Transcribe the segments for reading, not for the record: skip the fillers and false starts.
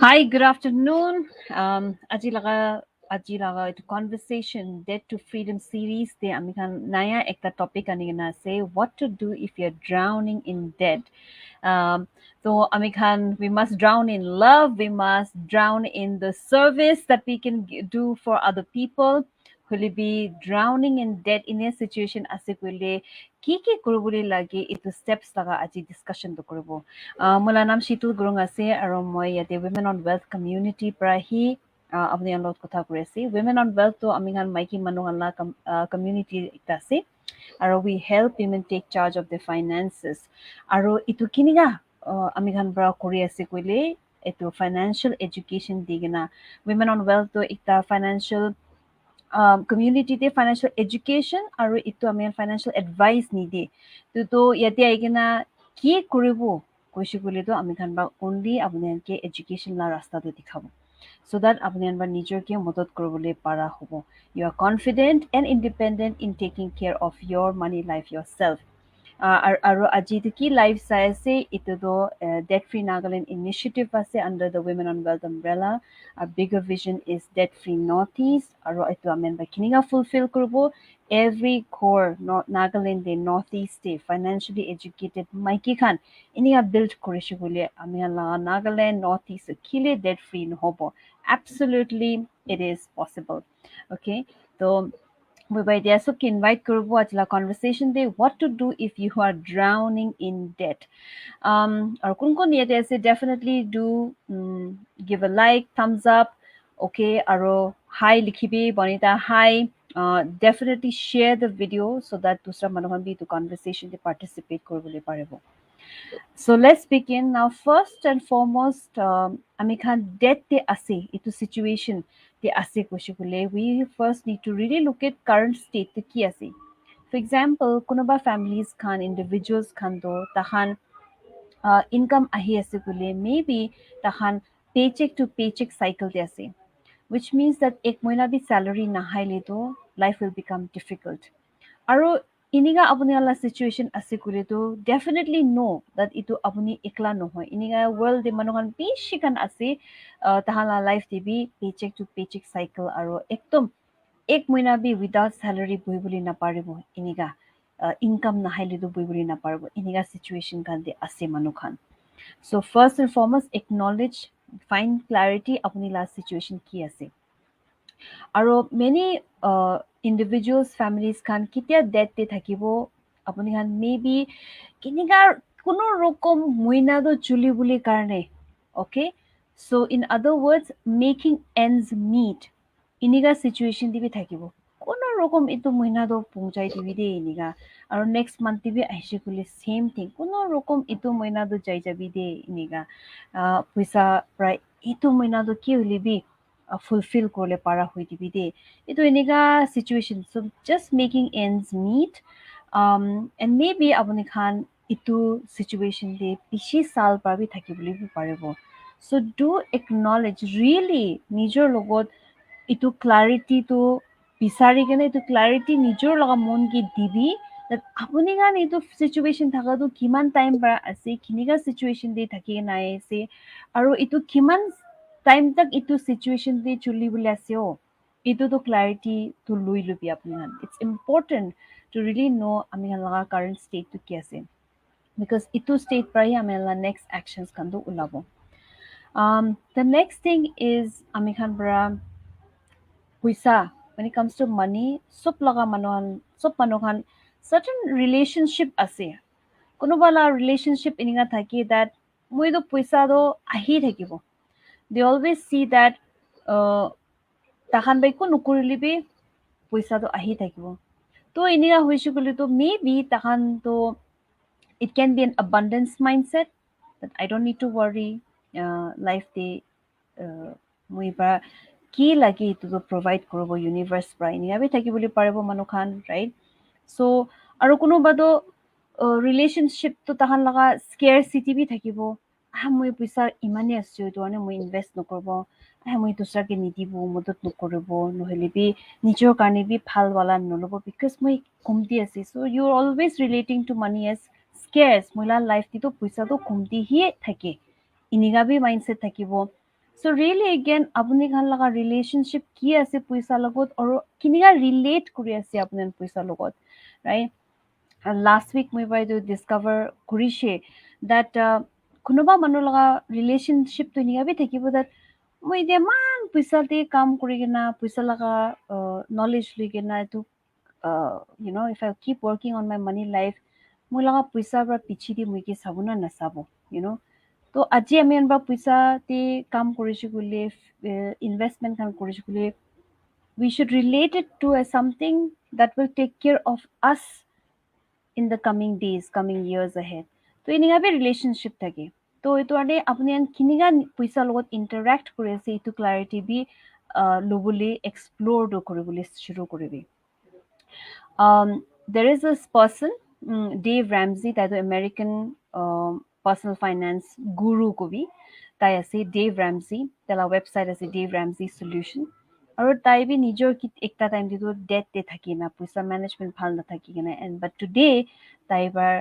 Hi, good afternoon. Aji laga itu conversation Dead to Freedom series de amikhan naya ekta topic anigena say what to do if you're drowning in debt. So amikhan we must drown in love, we must drown in the service that we can do for other people. Will be drowning in debt in a situation as কি কৰিবলৈ লাগে এইটো steps laga আজি discussion to কৰিব মোৰ নাম শীতল গুৰুং আছে আৰু মই ইয়াতে women on wealth community পৰা আহি আপুনি লগত কথা কৈ আছে women on wealth তো আমি গান মাইকী মানুহৰ community এটা আছে আৰু we help women take charge of their finances আৰু ইটো কিনিগা আমি গান পৰা কৰি আছে কইলে এইটো financial education দি কিনা women on wealth তো এটা financial community te financial education আৰু ইটো আমি financial advice নিদিয়ে তো ইয়াতে আহি কিনা কি কৰিব কৈছে কলেতো আমি খান বা only আপোনালোকে education লা ৰাস্তাটো দেখাব so that আপুনি আনবাৰ নিজকে মদত কৰিবলৈ পাৰা হ'ব you are confident and independent in taking care of your money life yourself আৰু আজি এইটো কি লাইভ চাই আছে এইটোতো debt free Nagaland initiative আছে under the women on wealth umbrella a bigger vision is debt free northeast আৰু এইটো আমি কিনিঙা fulfill কৰিব every core Nagaland de northeast de financially educated মাইকী খান ইনিয়া build কৰিছে বুলি আমি Nagaland northeast কিলে debt free নহব absolutely it is possible okay so we by there so invite Kurbo Atla conversation day what to do if you are drowning in debt. Or kunkon yet say definitely do give a like, thumbs up, okay, aro hi likhibi bonita hi. Definitely share the video so that dusra manohan bhi to conversation they participate korbole parebo. So let's begin now. First and foremost, amikhan debt te ase itu situation te ase koshikule. We first need to really look at current state te ki ase. For example, kunuba families khan individuals khan do tahan income ahi ase kule maybe tahan paycheck to paycheck cycle te ase, which means that ek mohina bhi salary nahaile to life will become difficult. আৰু ইনিগা আপুনি আলা situation আছে কুলেতো definitely know that ইটো আপুনি একলা নহয় ইনিগা world de মানুহন বেছি কান আছে তাহালা life দিবি paycheck to paycheck cycle আৰু একদম এক মহিনা বি without salary বহিবলি নাপাৰিব ইনিগা income নাহাইলেতো বহিবলি নাপাৰিব ইনিগা situation কান de আছে মানুহখান so first and foremost acknowledge find clarity আপুনি last situation কি আছে আৰু many individuals families খান কেতিয়া debt তে থাকিব আপুনি খান maybe কিনিগাৰ কোনো ৰকম মইনাটো চুলি বুলি কাৰণে okay so in other words making ends meet ইনিগা situation দিবি থাকিব কোনো ৰকম ইটো মইনাটো পৌঁছাই দিবি দে ইনিগা আৰু next month দিবি আহিছে কলে same thing কোনো ৰকম ইটো মইনাটো যাই যাবি দে ইনিগা পইচা প্ৰায় ইটো মইনাটো কি হলিবি fulfill korle para hui dibi de ito eniga situation so just making ends meet and maybe apuni khan itu situation de pichi sal par bi thaki boli bi paribo so do acknowledge really nijor logot itu clarity to bisari kene itu clarity nijor laga mon ki dibi that apuni khan itu situation thaka to kiman time para ase kiniga situation de thaki na ase aru itu kiman time tak itu situation de chuli bole ase o itu to clarity to lui lubi apni han it's important to really know ami han laga current state to ki ase because itu state pra hi ami la next actions kan do ulabo the next thing is ami khan bra puisa when it comes to money sob manohan certain relationship ase konobala relationship ininga thaki that moi do puisa do ahi thakibo they always see that তাহান বাই কোনো নকৰিলিবি পইচাটো আহি থাকিব তো এনেকা হৈছে গলে তো maybe তাহান তো it can be an abundance mindset that I don't need to worry life day মই বা কি লাগে এইটো provide কৰিব universe পৰা এনেকা বি থাকিবলৈ পাৰিব মানুহখান right so আৰু কোনোবাতো relationship তো তাহান লগা scarcity বি থাকিব মই পইচা ইমানে আছে এইটো মানে মই ইনভেষ্ট নকৰিব মই দুসৰাকে নিদিব মদত নকৰিব নহলে বি নিজৰ কাৰণে বি ভাল वाला নলব because মই কমতি আছে so you are always relating to money as scarce মইলা লাইফ দিটো পইচাটো কমতি হি থাকে ইনিগা বি মাইন্ডসেট থাকিব So really again apuni khan laga relationship ki ase paisa logot or kiniga relate kuri ase apni paisa logot, right? And last week মই বাইদেউ discover কৰিছে that কোনোবা মানুহ লগা relationship তো নিয়াবি থাকিব that মই এতিয়া মান পইচা দি কাম কৰি কিনা পইচা লগা knowledge লৈ কিনা এইটো if I keep working on my money life মই লগা পইচা পৰা পিছি দি মই কি চাব না নাচাব you know তো আজি আমি এনবা পইচা দি কাম কৰিছো বুলি investment কাম কৰিছো বুলি we should relate it to a something that will take care of us in the coming days, coming years ahead. So in a relationship thake. So ito ane apni an kiniga puisa logot interact kore se ito clarity bi lobuli explore do kore boli shuru kore. There is this person, Dave Ramsey, that the American personal finance guru ko bhi. তাই আছে Dave Ramsey, তালা website আছে Dave Ramsey Solution. আৰু তাই B নিজৰ একটা time দিটো date থাকি না পইচা মেনেজমেন্ট ভাল নাথাকি কিনে এণ্ড বাট টুডে তাই এবাৰ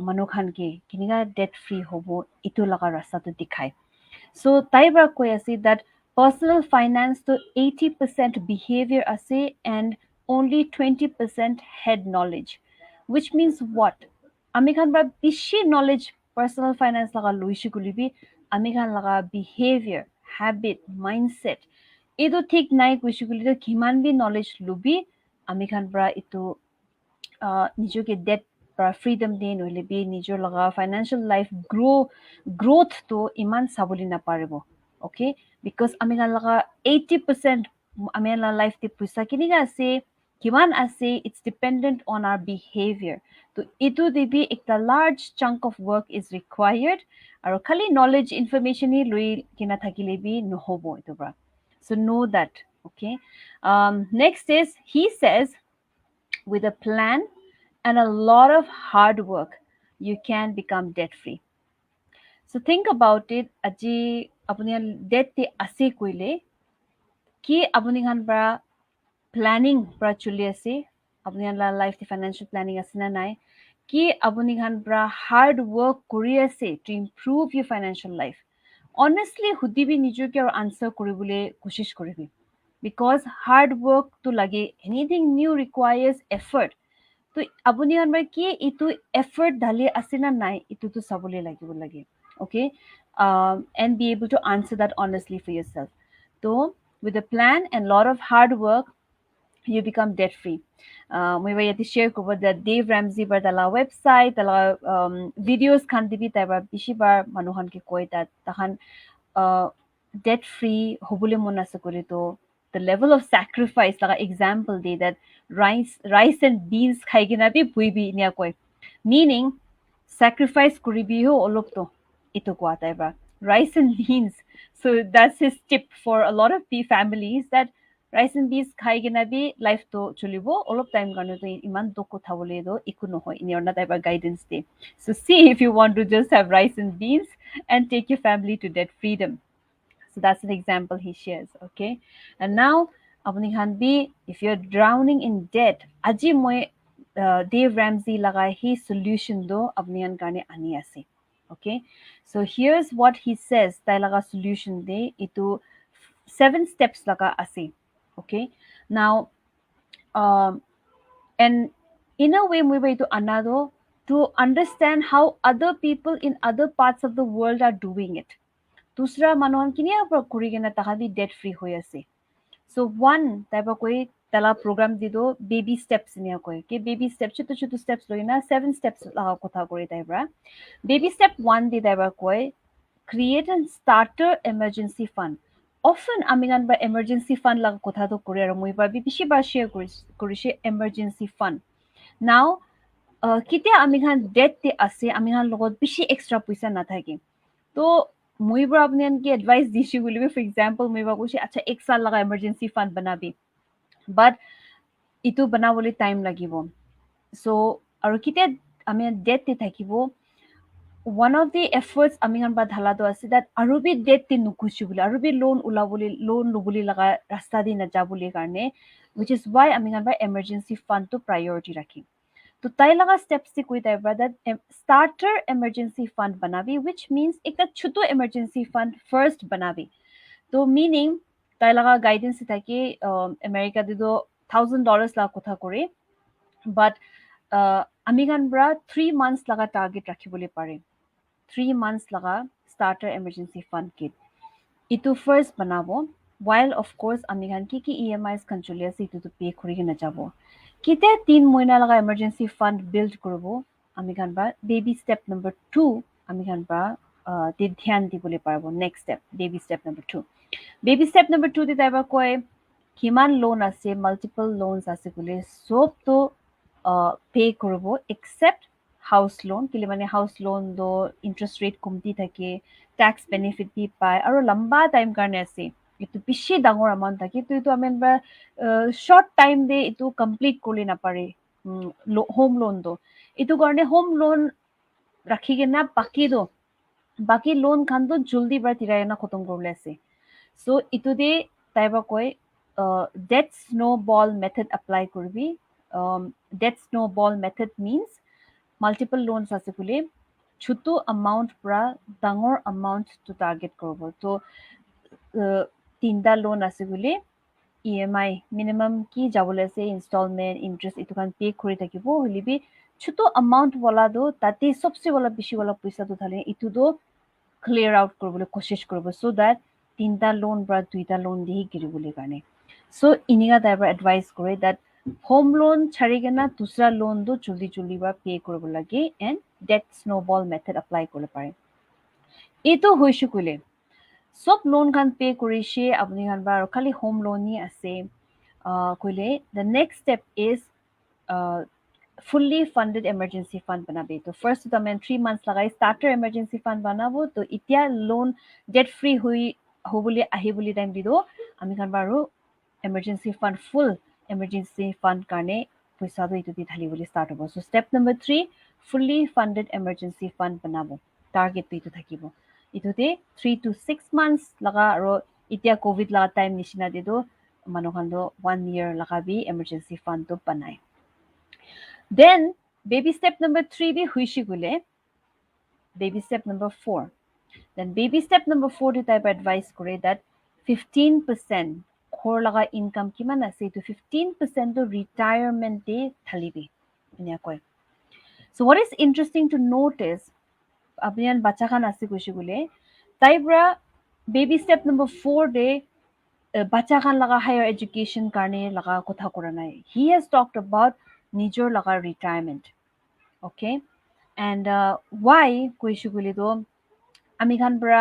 মানুহ খানকে কেনেকা ডেট ফ্ৰী হ'ব এইটো লগা ৰাস্তাটো দেখায় so তাই এবাৰ কৈ আছে that personal finance to 80% behavior ase and only 20% head knowledge which means what আমি খান বা বেছি knowledge personal finance লগা লৈছি গুলিবি আমি খান লগা behavior habit mindset এইটো ঠিক নাই কৈছো বুলি কিমান বি knowledge লবি আমি খান পৰা এইটো নিজকে debt পৰা freedom দিয়ে নহলে বি নিজৰ লগা financial life growth to ইমান চাবলি নাপাৰিব okay because আমি খান লগা 80% আমি la life তে পইচা কিনিগা আছে কিমান আছে it's dependent on our behavior তো এইটো দিবি একটা large chunk of work is required আৰু খালি knowledge information ই লৈ কিনা থাকিলে বি নহব এইটো পৰা so know that okay next is he says with a plan and a lot of hard work you can become debt free so think about it aji apni debt te ase koile ki apni khan para planning para chuli ase apni la life the financial planning ase na nai ki apni khan para hard work kori ase to improve your financial life honestly hudibi nijoke aur answer koribole koshish koribi because hard work to lage anything new requires effort তো আপুনি আমাৰ কি ইটো effort ঢালি আছে না নাই ইটোটো চাবলৈ লাগিব লাগে okay and be able to answer that honestly for yourself so with a plan and lot of hard work you become debt free মই ইয়াতে share কৰিব that Dave Ramsey bar dala website dala videos khan dibi taibar bishi bar manuhan ke koi that tahan debt free hobule mona ase kore to the level of sacrifice like example day that rice and beans khai gina bi bui bi nia koi meaning sacrifice koribi ho olop to ito ko ata ba rice and beans so that's his tip for a lot of families that rice and beans khai gina bi life to chulibo olop time garne to iman to kotha bole do iku no hoy in your na type guidance day so see if you want to just have rice and beans and take your family to debt freedom so that's an example he shares, okay? And now, apni khan bhi, if you're drowning in debt, aji moi Dave Ramsey laga hi solution do apni khan karne ani ase, okay? So here's what he says, tai laga solution de, itu 7 steps laga ase, okay? Now, and in a way, we to another to understand how other people in other parts of the world are doing it. दूसरा মানুহन কিনিয়া পৰা কৰি কিনে তাহাবি debt free হৈ আছে so one type কৈ তালা program দিদো baby steps নিয়া কৈ কি baby steps ছোট ছোট steps লৈ না 7 steps লাগা কথা কৰি তাইবৰা baby step 1 দি তাইবা কৈ create and starter emergency fund often আমিগান বা emergency fund লাগা কথা তো কৰি আৰু মই বা বিপিছি বা share কৰিছে emergency fund now কিতিয়া আমিগান debt তে আছে আমিগান লগত বেছি extra পইচা নাথাকে তো মই বড় আপনি আনকি এডভাইস দিছি বলিবি ফর এক্সাম্পল মই বা কইছি আচ্ছা এক সাল লাগা এমার্জেন্সি ফান্ড বানাবি বাট ইটো বানাবলে টাইম লাগিব সো আৰু কিতে আমি ডেট তে থাকিব one of the efforts আমি গান বা ঢালা তো আছে that আৰু বি ডেট তে নুকুছি বলি আৰু বি লোন উলাবলি লোন লবলি লাগা ৰাস্তা দি না যাবলি কাৰণে which is why আমি গান বা emergency fund to priority ৰাখি तो ताई लगा steps से कोई ताई that starter emergency fund बनावी which means एक छोटो emergency fund first बनावी তো মিনিং তাই লাগা গাইডেন্স থাকে আমেরিকা দিদো $1,000 লাখ কথা করে বাট আমি গান ব্রা 3 months লাগা টার্গেট রাখিবলে পারে 3 months লাগা স্টার্টার এমার্জেন্সি ফান্ড কিট ইটো ফার্স্ট বানাবো while of course আমি গান কি EMIs খান চলি আছে ইটো তো পে করি না যাব কিতে 3 মহিনা লাগা এমার্জেন্সি ফান্ড বিল্ড করব আমি গান বা বেবি স্টেপ নাম্বার 2 আমি গান বা তে ধ্যান দিবলে পারবো next step baby step number 2 baby step number 2 তে তাইবা কয় কিমান লোন আছে মাল্টিপল লোনস আছে বলে সব তো পে করব এক্সেপ্ট হাউস লোন কিলে মানে হাউস লোন দো ইন্টারেস্ট রেট কমতি থাকে ট্যাক্স বেনিফিট দি পায় আৰু লম্বা টাইম কাৰণে আছে এইটো বেছি ডাঙৰ এমাউণ্ট থাকে তো এইটো আমি এবাৰ শৰ্ট টাইম দে এইটো কমপ্লিট কৰি নাপাৰে হোম লোন দো এইটো কাৰণে হোম লোন ৰাখি কিনা বাকি লোন খান তো জলদি বাৰ তিৰাই না খতম কৰিলে আছে সো ইটোতে তাইবা কয় ডেট স্নোবল মেথড এপ্লাই কৰিবি debt snowball method means multiple loans আছে বুলি ছোট এমাউন্ট পৰা ডাঙৰ এমাউন্ট তো টাৰ্গেট কৰিব তো তিনটা লোন আছে বুলি EMI মিনিমাম কি যাবলৈ আছে ইনষ্টলমেন্ট ইন্টারেস্ট ইটো কান পে কৰি থাকিব হলিবি ছোট এমাউন্ট বলা দো তাতে সবচে বলা বেশি বলা পইচা তো থালে ইটো দো ক্লিয়ার আউট কৰিবলৈ কোশিশ কৰিব সো দ্যাট তিনটা লোন বা দুইটা লোন দিয়ে গিৰিবলৈ কাৰণে সো ইনিগা তাইবা এডভাইস কৰে দ্যাট হোম লোন ছাড়ি কেনা দুসৰা লোন দো জলদি বা পে কৰিব লাগে and debt snowball method apply কৰিব পাৰে এইটো হৈছো কইলে সব লোন খান পে কৰিছে আপুনি খান বা খালি হোম লোনই আছে কইলে the next step is fully funded emergency fund banabe to first to men 3 months lagai starter emergency fund banabo to itia loan debt free hui hobuli ahi boli time dido ami kan baru emergency fund full emergency fund karne paisa do itu di thali boli start hobo so step number 3 fully funded emergency fund banabo target to itu thakibo itute 3 to 6 months laga aro itia covid la time nishina dido manokan do 1 year laga bi emergency fund to banai then baby step number 3 bi huishi gule baby step number 4 then baby step number 4 to type advice kore that 15% khor laga income kiman ase to 15% to retirement de thalibi inia koy so what is interesting to notice apnian bacha khan ase kushi gule taibra baby step number 4 de bacha khan laga higher education karne laga kotha kora nai he has talked about nijor laga retirement okay and why kuishi gule do ami khan bra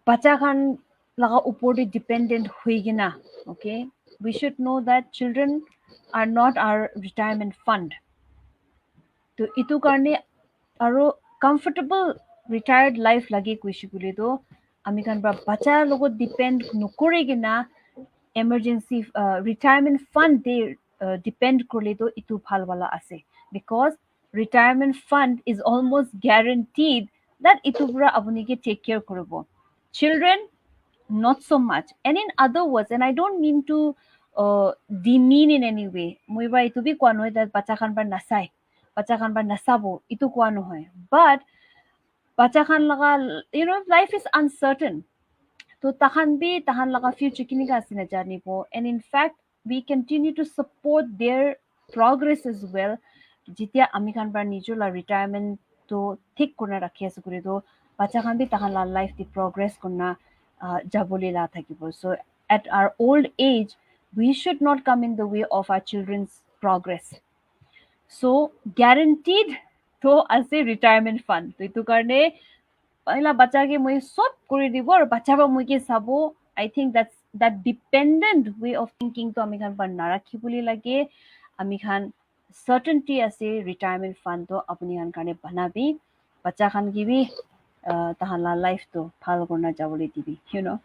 bacha khan laga upor de dependent hoigina okay we should know that children are not our retirement fund to itu karne aro comfortable retired life lagi kuishi gule do ami khan bra bacha logot depend nokore gina emergency retirement fund they depend korle to itu bhal wala ase because retirement fund is almost guaranteed that itu pura apuni ke take care koribo children not so much and in other words and I don't mean to demean in any way moi ba itu bi kwa noy that bacha khan bar nasai bacha khan bar nasabo itu kwa no hoy but bacha khan laga you know life is uncertain to tahan bi tahan laga future kini ka asina janibo and in fact we continue to support their progress as well jitia ami khan bar nijor la retirement to thik korna rakhi asu kore do bacha khan bi tahan la life di progress korna jaboli la thakibo so at our old age we should not come in the way of our children's progress so guaranteed to as a retirement fund to itu karne पहिला बच्चा के মই সব কৰি দিব আৰু বাচ্চা বা মই কি চাবো I think that's that dependent way of thinking to আমি খান বান নাৰাখি বুলি লাগে আমি খান certainty আছে retirement fund to আপুনি খান কাৰণে বনাবি বাচ্চা খান গিবি তাহালা লাইফ তো ভাল কৰনা যাবলৈ দিবি you know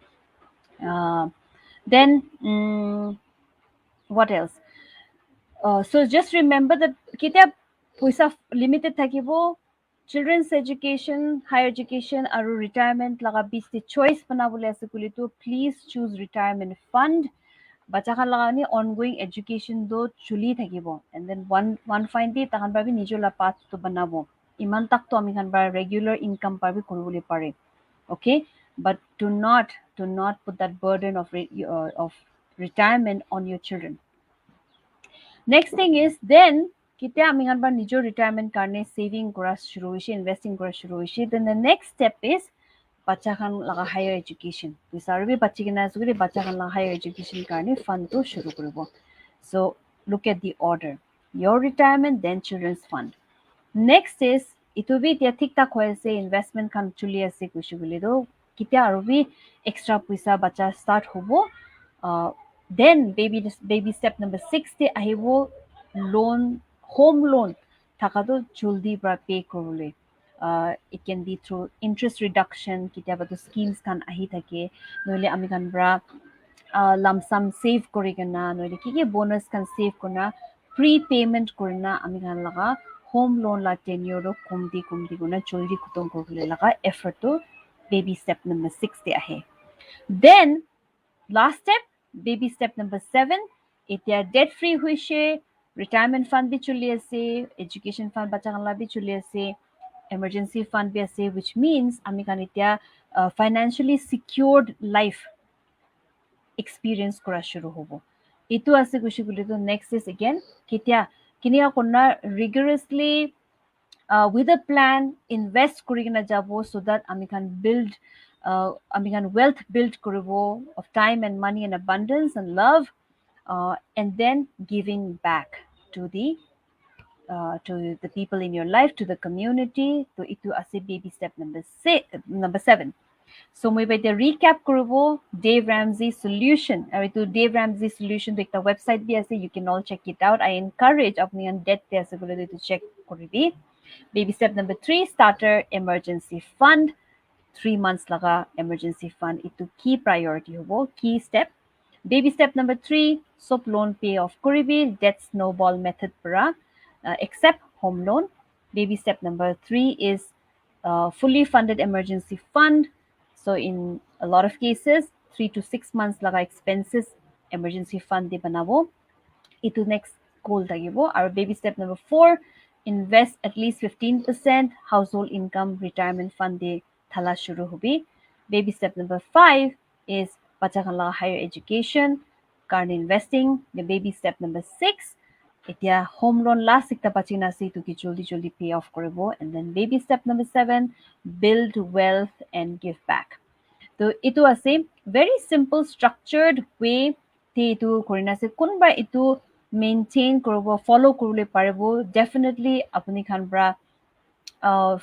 then what else so just remember that কেতিয়া পইচা limited থাকিব children's education higher education aru retirement laga beach the choice banabole ase kuli to please choose retirement fund bacha khan laga ni ongoing education do chuli thakibo and then one find di tahan babi nijola path to banabo iman tak to ami khan ba regular income pabi koribole pare okay but do not Do not put that burden of retirement on your children. Next thing is then কেতিয়া আমি আনবাৰ নিজৰ retirement কাৰণে saving কৰা শুৰু হৈছে investing কৰা শুরু হৈছে then the next step is বাচ্চা খান লগা higher education বিচাৰবি বাচ্চি কিনা যদি বাচ্চা খান লগা higher education কাৰণে fund টো শুৰু কৰিব so look at the order your retirement then children's fund next is ইটো বি এতিয়া ঠিক ঠাক হৈ আছে investment খান চলি আছে কৈছো বুলি তো কেতিয়া আৰু বি extra পইচা বাচ্চা start হ'ব then baby step number 6 তে আহিব loan home loan থাকাটো জলদি পৰা pay কৰিবলৈ it can be through interest reduction কেতিয়াবাতো schemes খান আহি থাকে নহলে আমি খান পৰা lump sum save কৰি কিনা নহলে কি bonus খান save কৰিনা prepayment কৰিনা আমি খান লগা home loan la tenure কমদি গুণা জলদি খতম কৰিবলৈ লগা effort to baby step number 6 তে আহে then last step baby step number 7 এতিয়া debt free হৈছে retirement fund bhi chuli ase education fund bacha kanla bhi chuli ase emergency fund bhi ase which means ami kan etia financially secured life experience kora shuru hobo etu ase kushi bole to next is again ketia kinia konna rigorously with a plan invest kori kina jabo so that ami kan build ami kan wealth build koribo of time and money and abundance and love and then giving back to the people in your life, to the community. So itu ase baby step number 7. So moi by the recap koribo Dave Ramsey solution. Or itu Dave Ramsey solution to ekta website bi ase you can all check it out. I encourage apni an debt te ase bole to check koribi. Baby step number 3 starter emergency fund. 3 months laga emergency fund itu key priority hobo key step. Baby step number 3 soap loan pay off koribi debt snowball method para except home loan. Baby step number 3 is fully funded emergency fund. So in a lot of cases 3 to 6 months laga expenses emergency fund de banabo itu next goal tagibo. Our baby step number 4 invest at least 15% household income retirement fund de thala shuru hobi. Baby step number 5 is bacha kan laga higher education current investing. The baby step number 6 এতিয়া home loan last ekta bachi na ase to ki joldi pay off koribo and then baby step number 7 build wealth and give back to itu ase very simple structured way te itu korina ase kunba itu maintain koribo follow korule paribo definitely apuni khan bra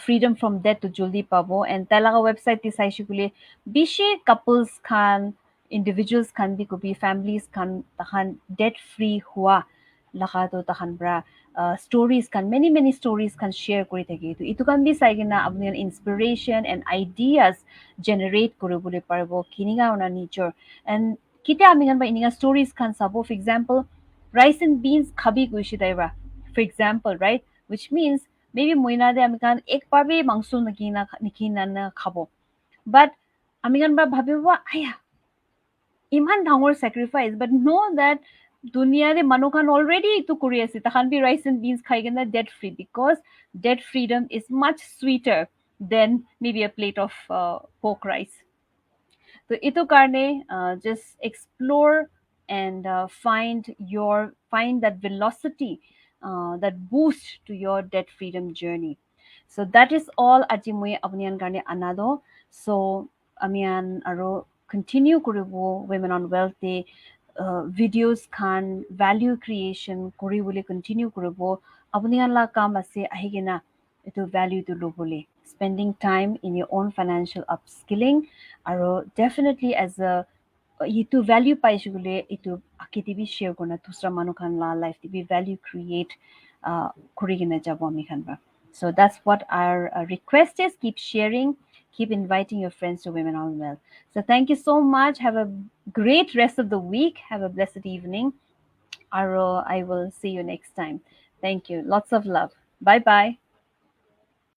freedom from debt to joldi pabo and talaga website ti saishu kule bishi couples khan individuals khan bi kobi families khan tahan debt free hua laka to tahan bra stories kan many stories kan share kori thake to itu kan bi sai gina apni inspiration and ideas generate koribole parbo kininga ona nature and kita ami kan ba ininga stories kan sabo for example rice and beans khabi goishi daiba for example right which means maybe moina de ami kan ek bar bi mangso nikina na khabo but ami kan ba bhabibo aya iman dangor sacrifice but know that দুনিয়াৰে মানুহ খান already ইটো কৰি আছে তাহান B rice and beans খাই কিনে debt free because debt freedom is much sweeter than maybe a plate of pork rice so ito karne just explore and find that velocity that boost to your debt freedom journey so that is all aji moi apnian karne anado so amian aro continue koribo women on wealth day videos khan value creation kori bole continue koribo apni la kam ase ahigena eto value to lobole spending time in your own financial upskilling aro definitely as a itu value paise gole itu akiti bi share korna dusra manu khan la life to be value create kori gina jabo ami khan ba so that's what our request is keep sharing keep inviting your friends to women on wealth so thank you so much have a great rest of the week have a blessed evening I will see you next time thank you lots of love bye bye